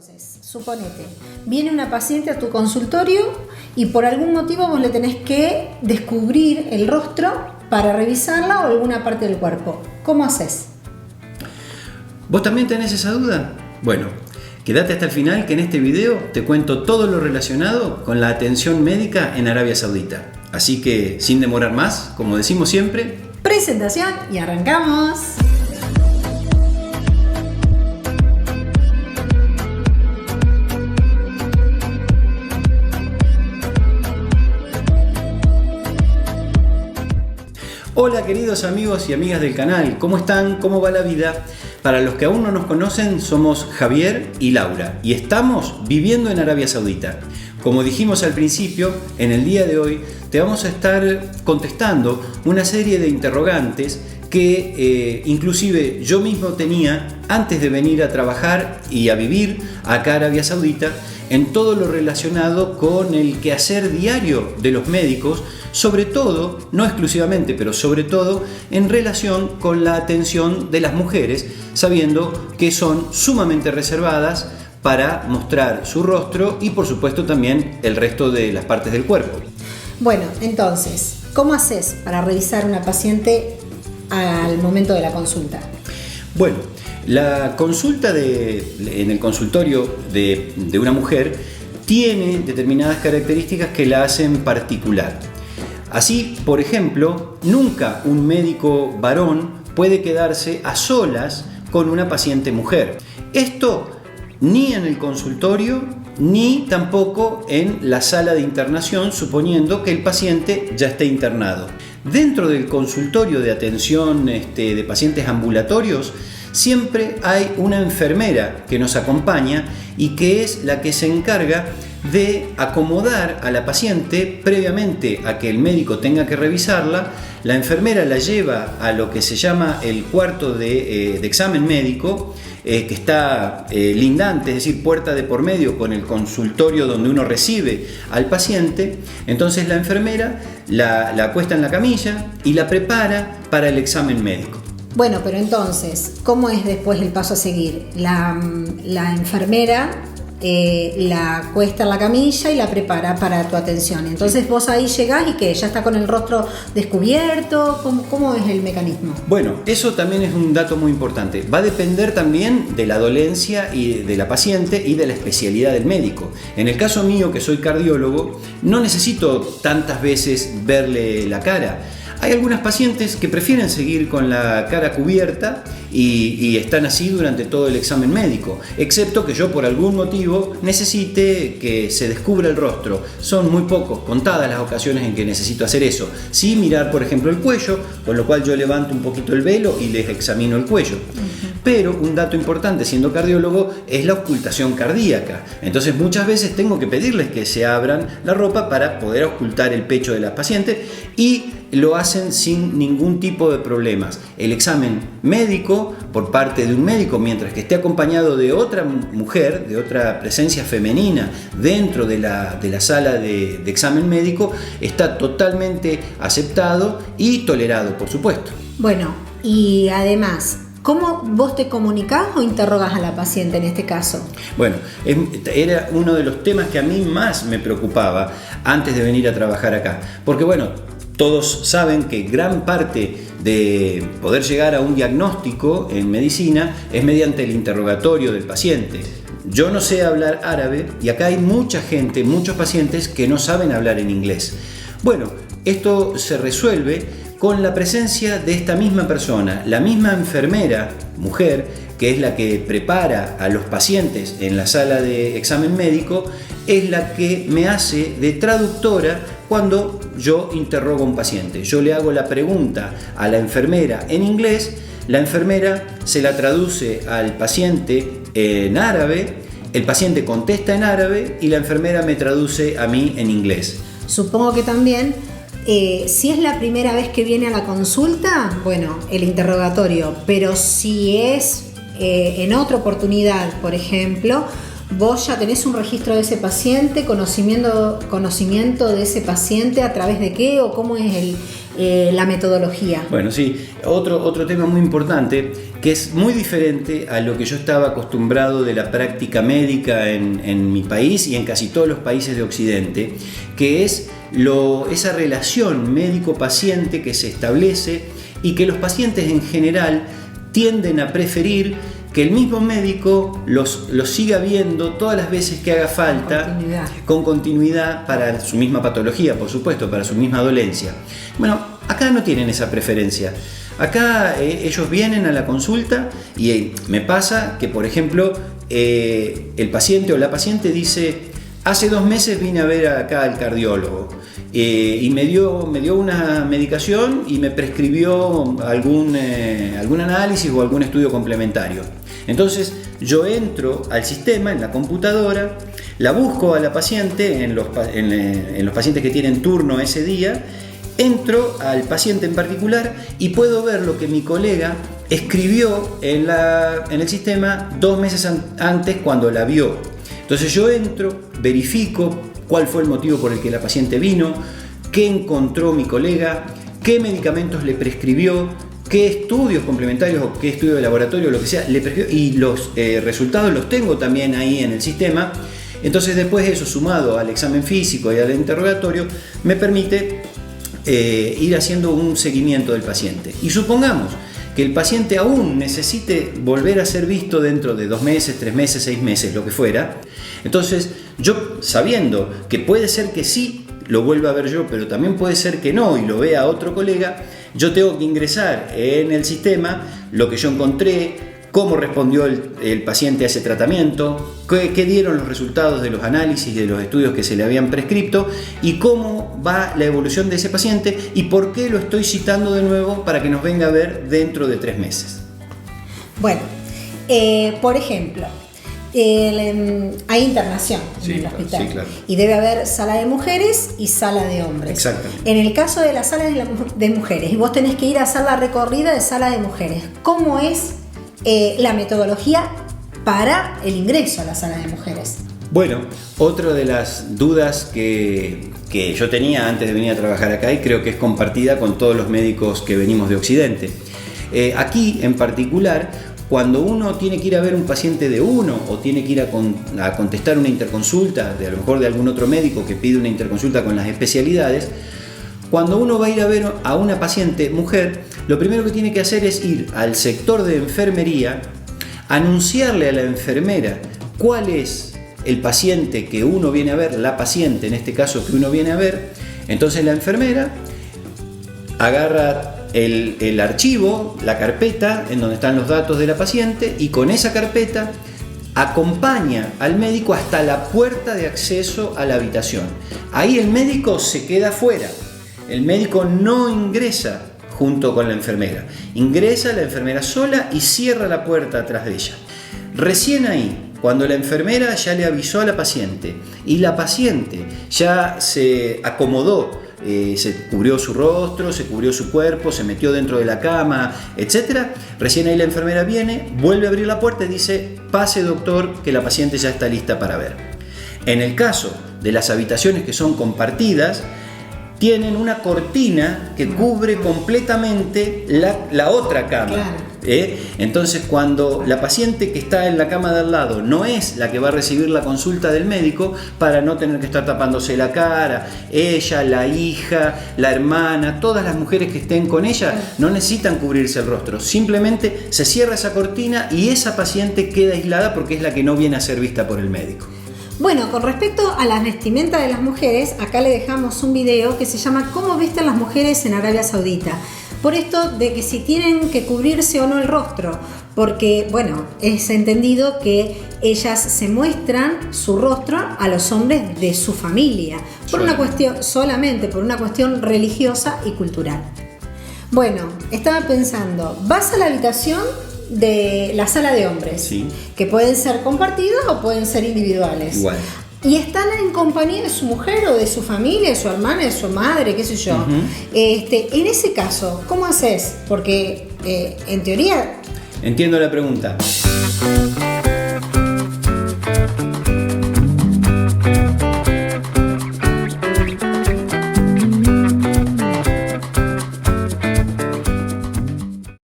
Entonces, suponete, viene una paciente a tu consultorio y por algún motivo vos le tenés que descubrir el rostro para revisarla o alguna parte del cuerpo. ¿Cómo haces? ¿Vos también tenés esa duda? Bueno, quédate hasta el final que en este video te cuento todo lo relacionado con la atención médica en Arabia Saudita. Así que, sin demorar más, como decimos siempre, presentación y arrancamos. Hola queridos amigos y amigas del canal, ¿cómo están? ¿Cómo va la vida? Para los que aún no nos conocen, somos Javier y Laura y estamos viviendo en Arabia Saudita. Como dijimos al principio, en el día de hoy te vamos a estar contestando una serie de interrogantes que inclusive yo mismo tenía antes de venir a trabajar y a vivir acá en Arabia Saudita en todo lo relacionado con el quehacer diario de los médicos, sobre todo, no exclusivamente, pero sobre todo en relación con la atención de las mujeres, sabiendo que son sumamente reservadas para mostrar su rostro y por supuesto también el resto de las partes del cuerpo. Bueno, entonces, ¿cómo haces para revisar una paciente al momento de la consulta? Bueno, la consulta en el consultorio de una mujer tiene determinadas características que la hacen particular. Así, por ejemplo, nunca un médico varón puede quedarse a solas con una paciente mujer. Esto ni en el consultorio ni tampoco en la sala de internación, suponiendo que el paciente ya esté internado. Dentro del consultorio de atención de pacientes ambulatorios, siempre hay una enfermera que nos acompaña y que es la que se encarga de acomodar a la paciente previamente a que el médico tenga que revisarla. La enfermera la lleva a lo que se llama el cuarto de examen médico, que está lindante, es decir, puerta de por medio con el consultorio donde uno recibe al paciente. Entonces la enfermera la acuesta en la camilla y la prepara para el examen médico. Bueno, pero entonces, ¿cómo es después el paso a seguir? La enfermera la acuesta en la camilla y la prepara para tu atención. Entonces vos ahí llegás y ¿qué? ¿Ya está con el rostro descubierto? ¿Cómo es el mecanismo? Bueno, eso también es un dato muy importante. Va a depender también de la dolencia y de la paciente y de la especialidad del médico. En el caso mío, que soy cardiólogo, no necesito tantas veces verle la cara. Hay algunas pacientes que prefieren seguir con la cara cubierta y están así durante todo el examen médico, excepto que yo por algún motivo necesite que se descubra el rostro. Son muy pocos, contadas las ocasiones en que necesito hacer eso. Sí, mirar por ejemplo el cuello, con lo cual yo levanto un poquito el velo y les examino el cuello. Pero un dato importante siendo cardiólogo es la ocultación cardíaca. Entonces muchas veces tengo que pedirles que se abran la ropa para poder ocultar el pecho de la paciente y lo hacen sin ningún tipo de problemas. El examen médico por parte de un médico, mientras que esté acompañado de otra mujer, de otra presencia femenina dentro de la sala de examen médico, está totalmente aceptado y tolerado, por supuesto. Bueno, y además, ¿cómo vos te comunicás o interrogás a la paciente en este caso? Bueno, era uno de los temas que a mí más me preocupaba antes de venir a trabajar acá. Porque bueno, todos saben que gran parte de poder llegar a un diagnóstico en medicina es mediante el interrogatorio del paciente. Yo no sé hablar árabe y acá hay mucha gente, muchos pacientes que no saben hablar en inglés. Bueno, esto se resuelve con la presencia de esta misma persona, la misma enfermera, mujer, que es la que prepara a los pacientes en la sala de examen médico, es la que me hace de traductora cuando yo interrogo a un paciente. Yo le hago la pregunta a la enfermera en inglés, la enfermera se la traduce al paciente en árabe, el paciente contesta en árabe y la enfermera me traduce a mí en inglés. Supongo que también si es la primera vez que viene a la consulta, bueno, el interrogatorio, pero si es en otra oportunidad, por ejemplo, vos ya tenés un registro de ese paciente, conocimiento de ese paciente, a través de qué o cómo es la metodología. Bueno, sí, otro tema muy importante que es muy diferente a lo que yo estaba acostumbrado de la práctica médica en mi país y en casi todos los países de Occidente, que es esa relación médico-paciente que se establece y que los pacientes en general tienden a preferir que el mismo médico los siga viendo todas las veces que haga falta, con continuidad para su misma patología, por supuesto, para su misma dolencia. Bueno, acá no tienen esa preferencia. Acá ellos vienen a la consulta y me pasa que, por ejemplo, el paciente o la paciente dice: hace 2 meses vine a ver acá al cardiólogo y me dio una medicación y me prescribió algún análisis o algún estudio complementario. Entonces yo entro al sistema, en la computadora, la busco a la paciente en los pacientes que tienen turno ese día, entro al paciente en particular y puedo ver lo que mi colega escribió en el sistema 2 meses antes cuando la vio. Entonces yo entro, verifico cuál fue el motivo por el que la paciente vino, qué encontró mi colega, qué medicamentos le prescribió, qué estudios complementarios o qué estudio de laboratorio, lo que sea, le prescribió, y los resultados los tengo también ahí en el sistema. Entonces después de eso, sumado al examen físico y al interrogatorio, me permite ir haciendo un seguimiento del paciente. Y supongamos que el paciente aún necesite volver a ser visto dentro de 2 meses, 3 meses, 6 meses, lo que fuera. Entonces yo, sabiendo que puede ser que sí lo vuelva a ver yo, pero también puede ser que no y lo vea otro colega, yo tengo que ingresar en el sistema lo que yo encontré, cómo respondió el paciente a ese tratamiento, qué dieron los resultados de los análisis de los estudios que se le habían prescripto y cómo va la evolución de ese paciente y por qué lo estoy citando de nuevo para que nos venga a ver dentro de 3 meses. Bueno, por ejemplo, hay internación en el hospital, sí, claro. Y debe haber sala de mujeres y sala de hombres. Exactamente. En el caso de la sala de mujeres, y vos tenés que ir a hacer la recorrida de sala de mujeres, ¿cómo es la metodología para el ingreso a la sala de mujeres? Bueno, otra de las dudas que yo tenía antes de venir a trabajar acá, y creo que es compartida con todos los médicos que venimos de Occidente. Aquí en particular, cuando uno tiene que ir a ver un paciente de uno o tiene que ir a contestar una interconsulta, a lo mejor de algún otro médico que pide una interconsulta con las especialidades, cuando uno va a ir a ver a una paciente mujer, lo primero que tiene que hacer es ir al sector de enfermería, anunciarle a la enfermera cuál es el paciente que uno viene a ver, la paciente en este caso que uno viene a ver. Entonces la enfermera agarra el archivo, la carpeta en donde están los datos de la paciente y con esa carpeta acompaña al médico hasta la puerta de acceso a la habitación. Ahí el médico se queda fuera. El médico no ingresa junto con la enfermera. Ingresa la enfermera sola y cierra la puerta atrás de ella. Recién ahí, cuando la enfermera ya le avisó a la paciente y la paciente ya se acomodó, se cubrió su rostro, se cubrió su cuerpo, se metió dentro de la cama, etc. Recién ahí la enfermera viene, vuelve a abrir la puerta y dice: pase doctor, que la paciente ya está lista para ver. En el caso de las habitaciones que son compartidas, tienen una cortina que cubre completamente la otra cama. Claro. Entonces, cuando la paciente que está en la cama de al lado no es la que va a recibir la consulta del médico, para no tener que estar tapándose la cara, ella, la hija, la hermana, todas las mujeres que estén con ella no necesitan cubrirse el rostro. Simplemente se cierra esa cortina y esa paciente queda aislada porque es la que no viene a ser vista por el médico. Bueno, con respecto a las vestimentas de las mujeres, acá le dejamos un video que se llama ¿Cómo visten las mujeres en Arabia Saudita? Por esto de que si tienen que cubrirse o no el rostro, porque, bueno, es entendido que ellas se muestran su rostro a los hombres de su familia, solamente por una cuestión religiosa y cultural. Bueno, estaba pensando, vas a la habitación de la sala de hombres, sí, que pueden ser compartidos o pueden ser individuales. Igual. Y están en compañía de su mujer o de su familia, de su hermana, de su madre, qué sé yo. Uh-huh. En ese caso, ¿cómo haces? Porque en teoría... Entiendo la pregunta.